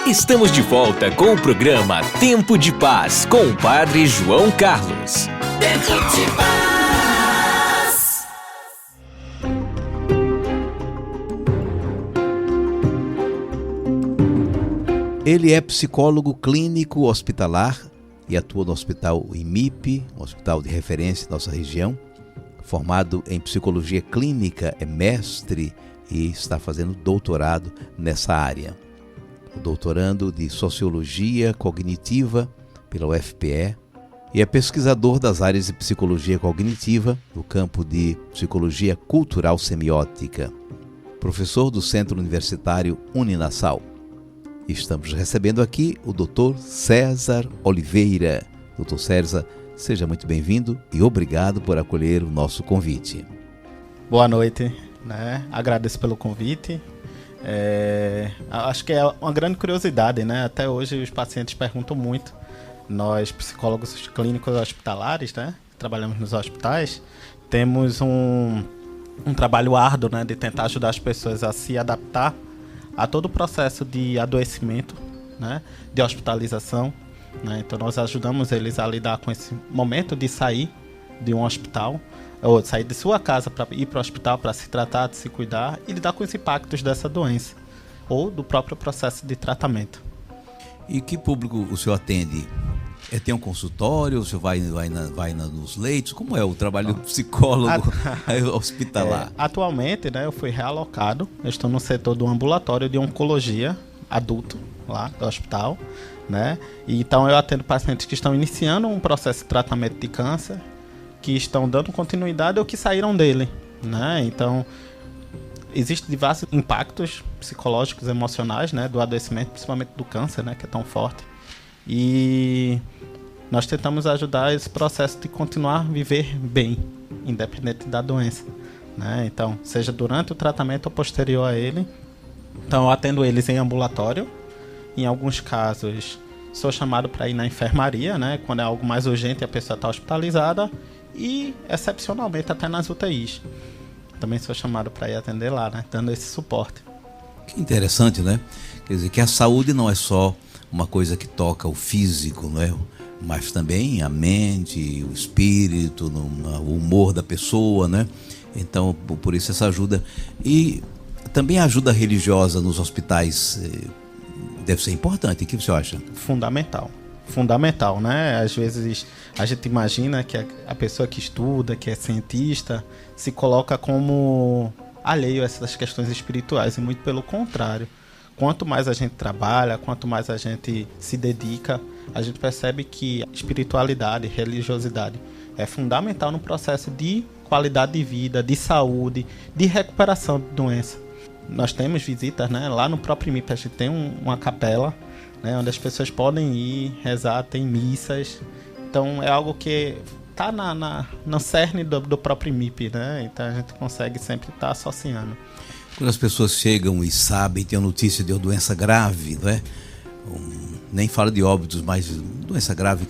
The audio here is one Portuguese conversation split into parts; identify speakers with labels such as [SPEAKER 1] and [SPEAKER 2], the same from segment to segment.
[SPEAKER 1] Estamos de volta com o programa Tempo de Paz com o Padre João Carlos.
[SPEAKER 2] Tempo de Paz.
[SPEAKER 3] Ele é psicólogo clínico hospitalar e atua no Hospital IMIP, um hospital de referência em nossa região. Formado em psicologia clínica, é mestre e está fazendo doutorado nessa área. Doutorando de Sociologia Cognitiva pela UFPE e é pesquisador das áreas de Psicologia Cognitiva no campo de Psicologia Cultural Semiótica. Professor do Centro Universitário Uninassal. Estamos recebendo aqui o Dr. César Oliveira. Dr. César, seja muito bem-vindo e obrigado por acolher o nosso convite.
[SPEAKER 4] Boa noite, Agradeço pelo convite. Acho que é uma grande curiosidade, Até hoje os pacientes perguntam muito. Nós, psicólogos clínicos hospitalares, trabalhamos nos hospitais, temos um trabalho árduo, de tentar ajudar as pessoas a se adaptar a todo o processo de adoecimento, de hospitalização. Então nós ajudamos eles a lidar com esse momento de sair de um hospital, ou sair de sua casa para ir para o hospital para se tratar, de se cuidar e lidar com os impactos dessa doença ou do próprio processo de tratamento.
[SPEAKER 3] E que público o senhor atende? Tem um consultório, o senhor vai nos leitos? Como é o trabalho do psicólogo hospitalar?
[SPEAKER 4] Atualmente, eu fui realocado, eu estou no setor do ambulatório de oncologia adulto lá do hospital, E então eu atendo pacientes que estão iniciando um processo de tratamento de câncer, que estão dando continuidade ou que saíram dele, Então, existem diversos impactos psicológicos, emocionais, do adoecimento, principalmente do câncer, que é tão forte. E nós tentamos ajudar esse processo de continuar a viver bem, independente da doença, Então, seja durante o tratamento ou posterior a ele. Então, eu atendo eles em ambulatório. Em alguns casos, sou chamado para ir na enfermaria, quando é algo mais urgente e a pessoa está hospitalizada. E, excepcionalmente, até nas UTIs. Também sou chamado para ir atender lá, dando esse suporte.
[SPEAKER 3] Que interessante, Quer dizer, que a saúde não é só uma coisa que toca o físico, mas também a mente, o espírito, o humor da pessoa, Então, por isso essa ajuda. E também a ajuda religiosa nos hospitais deve ser importante. O que você acha?
[SPEAKER 4] Fundamental, Às vezes a gente imagina que a pessoa que estuda, que é cientista, se coloca como alheio a essas questões espirituais, e muito pelo contrário. Quanto mais a gente trabalha, quanto mais a gente se dedica, a gente percebe que espiritualidade, religiosidade é fundamental no processo de qualidade de vida, de saúde, de recuperação de doença. Nós temos visitas, lá no próprio IMIP, a gente tem uma capela, onde as pessoas podem ir rezar, tem missas. Então é algo que está no cerne do próprio IMIP, Então a gente consegue sempre estar associando.
[SPEAKER 3] Quando as pessoas chegam e sabem, tem a notícia de uma doença grave, nem falo de óbitos, mas doença grave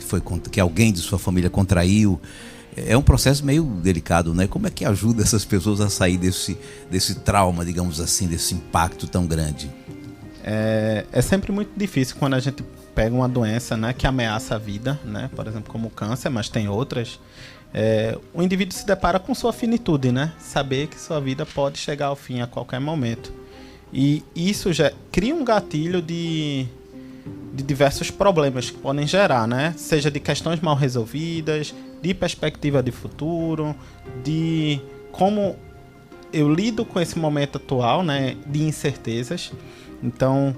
[SPEAKER 3] que alguém de sua família contraiu, é um processo meio delicado, Como é que ajuda essas pessoas a sair desse trauma, digamos assim, desse impacto tão grande?
[SPEAKER 4] É sempre muito difícil quando a gente pega uma doença, que ameaça a vida, por exemplo, como o câncer, mas tem outras. O indivíduo se depara com sua finitude, Saber que sua vida pode chegar ao fim a qualquer momento. E isso já cria um gatilho de diversos problemas que podem gerar, Seja de questões mal resolvidas, de perspectiva de futuro, de como eu lido com esse momento atual, de incertezas. Então,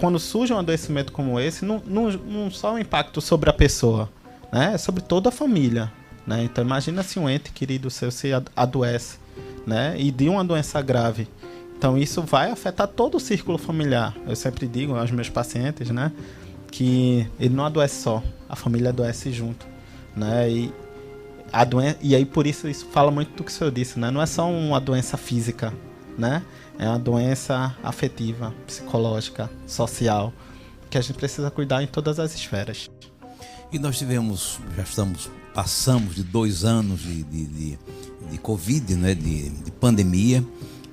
[SPEAKER 4] quando surge um adoecimento como esse, não só um impacto sobre a pessoa, é sobre toda a família, Então, imagina se um ente querido seu se adoece, e de uma doença grave. Então, isso vai afetar todo o círculo familiar. Eu sempre digo aos meus pacientes, que ele não adoece só, a família adoece junto, E aí, por isso fala muito do que o senhor disse, Não é só uma doença física, É uma doença afetiva, psicológica, social, que a gente precisa cuidar em todas as esferas.
[SPEAKER 3] E nós passamos de 2 anos de Covid, de pandemia,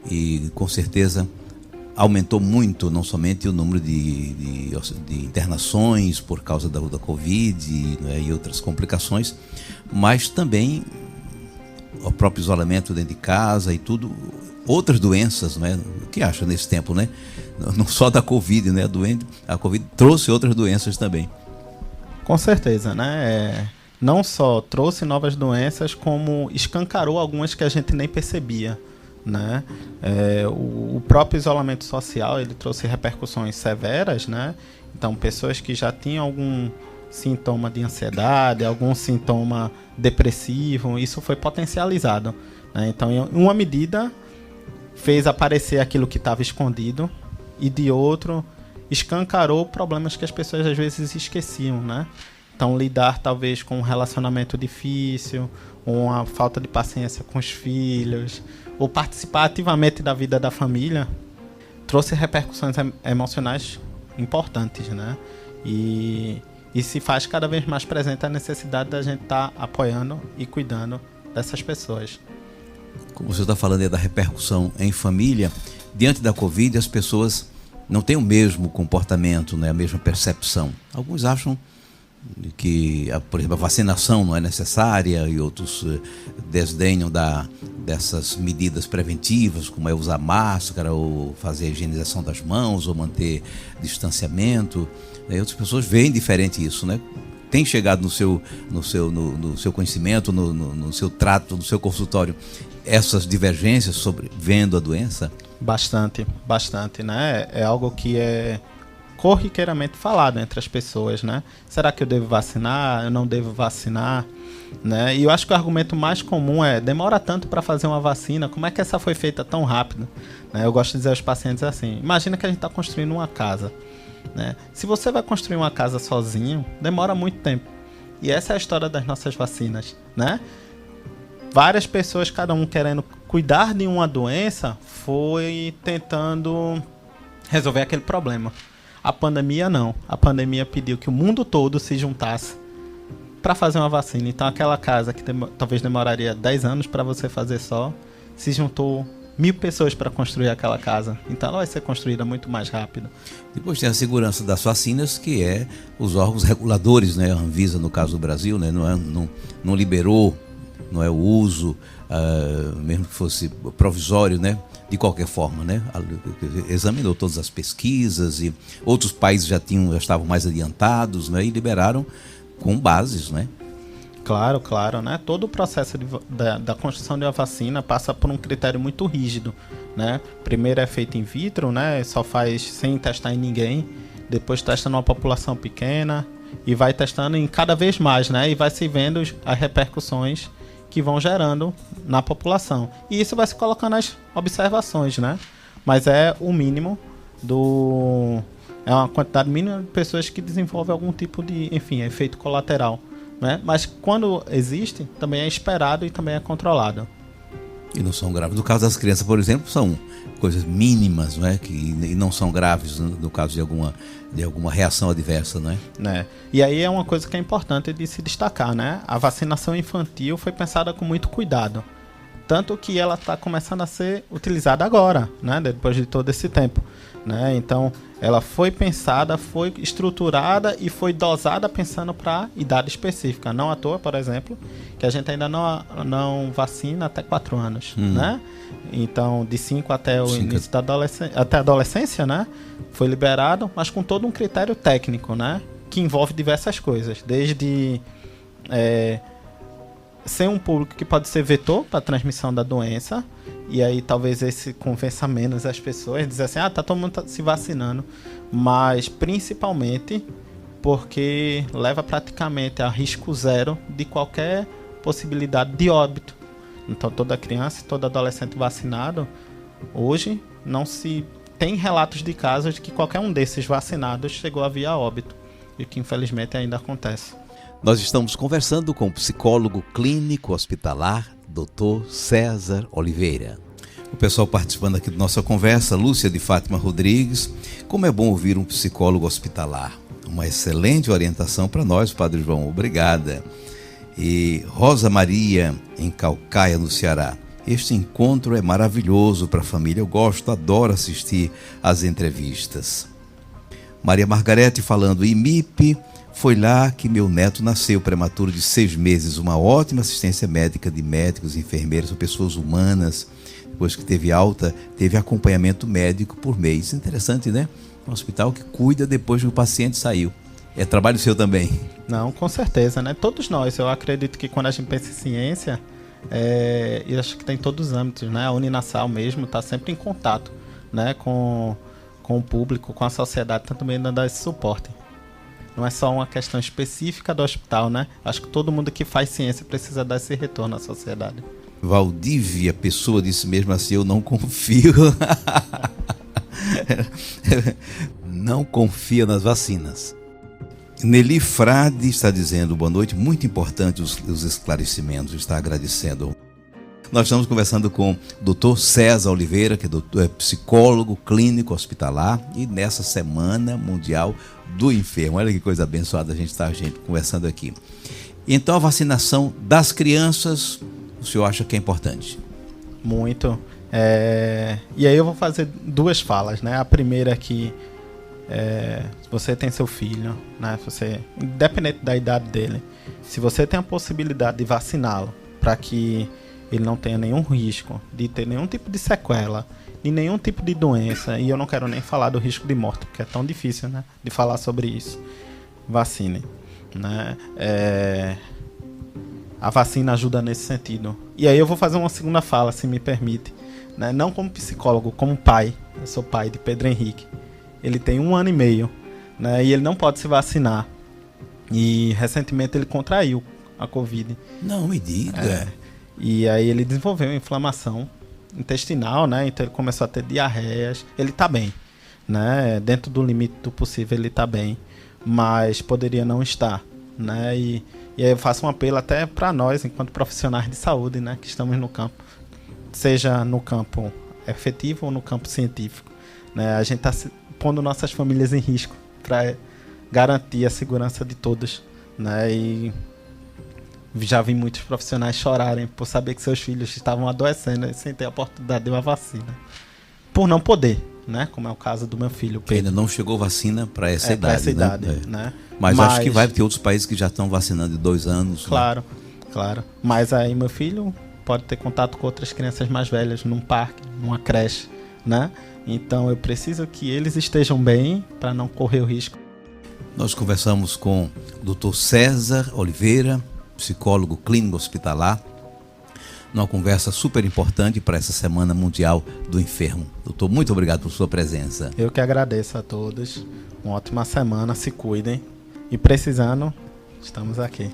[SPEAKER 3] e com certeza aumentou muito, não somente o número de internações por causa da Covid, né, e outras complicações, mas também o próprio isolamento dentro de casa e tudo, outras doenças, né? O que acha nesse tempo, né? Não só da Covid, né? A Covid trouxe outras doenças também.
[SPEAKER 4] Com certeza, né? Não só trouxe novas doenças, como escancarou algumas que a gente nem percebia, né? O próprio isolamento social, ele trouxe repercussões severas, né? Então, pessoas que já tinham algum sintoma de ansiedade, algum sintoma depressivo, isso foi potencializado, né? Então, em uma medida, fez aparecer aquilo que estava escondido, e de outro, escancarou problemas que as pessoas às vezes esqueciam, né? Então, lidar talvez com um relacionamento difícil, ou uma falta de paciência com os filhos, ou participar ativamente da vida da família, trouxe repercussões emocionais importantes, né? E se faz cada vez mais presente a necessidade da gente estar apoiando e cuidando dessas pessoas.
[SPEAKER 3] Como você está falando aí da repercussão em família, diante da Covid, as pessoas não têm o mesmo comportamento, né, a mesma percepção. Alguns acham que, por exemplo, a vacinação não é necessária, e outros desdenham dessas medidas preventivas, como é usar máscara, ou fazer a higienização das mãos, ou manter distanciamento. E outras pessoas veem diferente isso, né? Tem chegado no seu conhecimento, no seu trato, no seu consultório, essas divergências sobre vendo a doença? Bastante,
[SPEAKER 4] né? É algo que é corriqueiramente falado entre as pessoas, né? Será que eu devo vacinar? Eu não devo vacinar? Né? E eu acho que o argumento mais comum é: demora tanto para fazer uma vacina, como é que essa foi feita tão rápido? Né? Eu gosto de dizer aos pacientes assim: imagina que a gente está construindo uma casa, né? Se você vai construir uma casa sozinho, demora muito tempo. E essa é a história das nossas vacinas, né? Várias pessoas, cada um querendo cuidar de uma doença, foi tentando resolver aquele problema. A pandemia não. A pandemia pediu que o mundo todo se juntasse para fazer uma vacina. Então aquela casa que talvez demoraria 10 anos para você fazer só, se juntou 1.000 pessoas para construir aquela casa. Então ela vai ser construída muito mais rápido.
[SPEAKER 3] Depois tem a segurança das vacinas, que é os órgãos reguladores, né? A Anvisa, no caso do Brasil, né? Não liberou, não é o uso, mesmo que fosse provisório, né? De qualquer forma, né? Examinou todas as pesquisas, e outros países já estavam mais adiantados, né? E liberaram com bases, né?
[SPEAKER 4] Claro, né? Todo o processo da construção de uma vacina passa por um critério muito rígido, né? Primeiro é feito in vitro, né? Só faz sem testar em ninguém, depois testa numa população pequena e vai testando em cada vez mais, né? E vai se vendo as repercussões que vão gerando na população. E isso vai se colocando nas observações, né? Mas é o mínimo é uma quantidade mínima de pessoas que desenvolvem algum tipo de, efeito colateral, né? Mas quando existe, também é esperado e também é controlado.
[SPEAKER 3] E não são graves. No caso das crianças, por exemplo, são coisas mínimas, não é? E não são graves no caso de alguma reação adversa, não é?
[SPEAKER 4] Né? E aí é uma coisa que é importante de se destacar, né? A vacinação infantil foi pensada com muito cuidado. Tanto que ela está começando a ser utilizada agora, né? Depois de todo esse tempo, né? Então, ela foi pensada, foi estruturada e foi dosada pensando para idade específica. Não à toa, por exemplo, que a gente ainda não vacina até 4 anos, né? Então, de 5 até o início da até a adolescência, né? Foi liberado, mas com todo um critério técnico, né? Que envolve diversas coisas, desde ser um público que pode ser vetor para a transmissão da doença, e aí talvez esse convença menos as pessoas, dizer assim, tá todo mundo se vacinando, mas principalmente porque leva praticamente a risco zero de qualquer possibilidade de óbito. Então toda criança e todo adolescente vacinado, hoje não se tem relatos de casos de que qualquer um desses vacinados chegou a vir a óbito, e que infelizmente ainda acontece.
[SPEAKER 3] Nós estamos conversando com o psicólogo clínico hospitalar, Dr. César Oliveira. O pessoal participando aqui da nossa conversa, Lúcia de Fátima Rodrigues. Como é bom ouvir um psicólogo hospitalar. Uma excelente orientação para nós, Padre João. Obrigada. E Rosa Maria, em Calcaia, no Ceará. Este encontro é maravilhoso para a família. Eu gosto, adoro assistir às entrevistas. Maria Margarete falando, IMIP, foi lá que meu neto nasceu, prematuro de 6 meses. Uma ótima assistência médica de médicos, enfermeiros, pessoas humanas. Depois que teve alta, teve acompanhamento médico por mês. Interessante, né? Um hospital que cuida depois que o paciente saiu. É trabalho seu também?
[SPEAKER 4] Não, com certeza, né? Todos nós, eu acredito que quando a gente pensa em ciência, eu acho que tem todos os âmbitos, né? A Uninasal mesmo está sempre em contato, né? com o público, com a sociedade, também dando esse suporte. Não é só uma questão específica do hospital, né? Acho que todo mundo que faz ciência precisa dar esse retorno à sociedade.
[SPEAKER 3] Valdívia Pessoa disse mesmo assim, eu não confio. Não confia nas vacinas. Nelly Frade está dizendo, boa noite, muito importante os esclarecimentos, está agradecendo. Nós estamos conversando com o Dr. César Oliveira, que é psicólogo clínico hospitalar, e nessa Semana Mundial do Enfermo. Olha que coisa abençoada a gente está conversando aqui. Então a vacinação das crianças, o senhor acha que é importante?
[SPEAKER 4] Muito. E aí eu vou fazer 2 falas, né? A primeira é que se você tem seu filho, né? Independente da idade dele, se você tem a possibilidade de vaciná-lo para que ele não tenha nenhum risco de ter nenhum tipo de sequela e nenhum tipo de doença, e eu não quero nem falar do risco de morte, porque é tão difícil, né, de falar sobre isso, vacine, né? A vacina ajuda nesse sentido. E aí eu vou fazer uma segunda fala, se me permite, né? Não como psicólogo, como pai. Eu sou pai de Pedro Henrique. Ele tem 1 ano e meio, né, e ele não pode se vacinar. E recentemente ele contraiu a Covid.
[SPEAKER 3] Não me diga.
[SPEAKER 4] E aí ele desenvolveu uma inflamação intestinal, né? Então ele começou a ter diarreias. Ele tá bem, né? Dentro do limite do possível ele tá bem, mas poderia não estar, né? E aí eu faço um apelo até para nós, enquanto profissionais de saúde, né? Que estamos no campo, seja no campo efetivo ou no campo científico, né? A gente tá pondo nossas famílias em risco para garantir a segurança de todos, né? E já vi muitos profissionais chorarem por saber que seus filhos estavam adoecendo sem ter a oportunidade de uma vacina. Por não poder, né? Como é o caso do meu filho.
[SPEAKER 3] Que ainda não chegou vacina para essa idade.
[SPEAKER 4] Para essa idade, né?
[SPEAKER 3] Mas acho que vai ter outros países que já estão vacinando de 2 anos.
[SPEAKER 4] Claro, né? Claro. Mas aí meu filho pode ter contato com outras crianças mais velhas num parque, numa creche, né? Então eu preciso que eles estejam bem para não correr o risco.
[SPEAKER 3] Nós conversamos com o Dr. César Oliveira, psicólogo clínico hospitalar, numa conversa super importante para essa Semana Mundial do Enfermo. Doutor, muito obrigado por sua presença.
[SPEAKER 4] Eu que agradeço a todos. Uma ótima semana, se cuidem. E precisando, estamos aqui.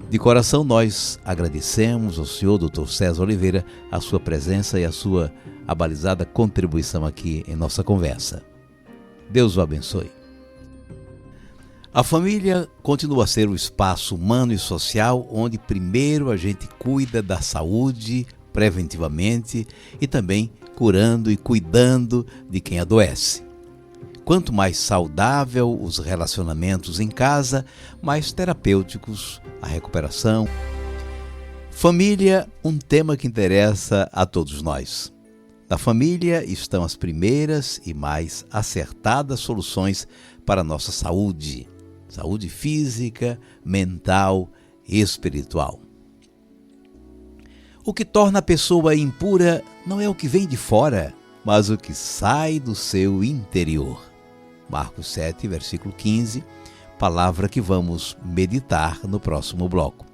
[SPEAKER 3] De coração, nós agradecemos ao senhor Dr. César Oliveira a sua presença e a sua abalizada contribuição aqui em nossa conversa. Deus o abençoe. A família continua a ser o espaço humano e social onde primeiro a gente cuida da saúde preventivamente e também curando e cuidando de quem adoece. Quanto mais saudável os relacionamentos em casa, mais terapêuticos a recuperação. Família, um tema que interessa a todos nós. Na família estão as primeiras e mais acertadas soluções para a nossa saúde. Saúde física, mental e espiritual. O que torna a pessoa impura não é o que vem de fora, mas o que sai do seu interior. Marcos 7, versículo 15, palavra que vamos meditar no próximo bloco.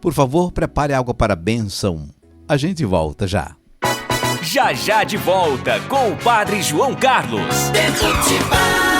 [SPEAKER 3] Por favor, prepare água para a bênção. A gente volta já.
[SPEAKER 1] Já de volta com o Padre João Carlos.
[SPEAKER 2] Tempo de Paz.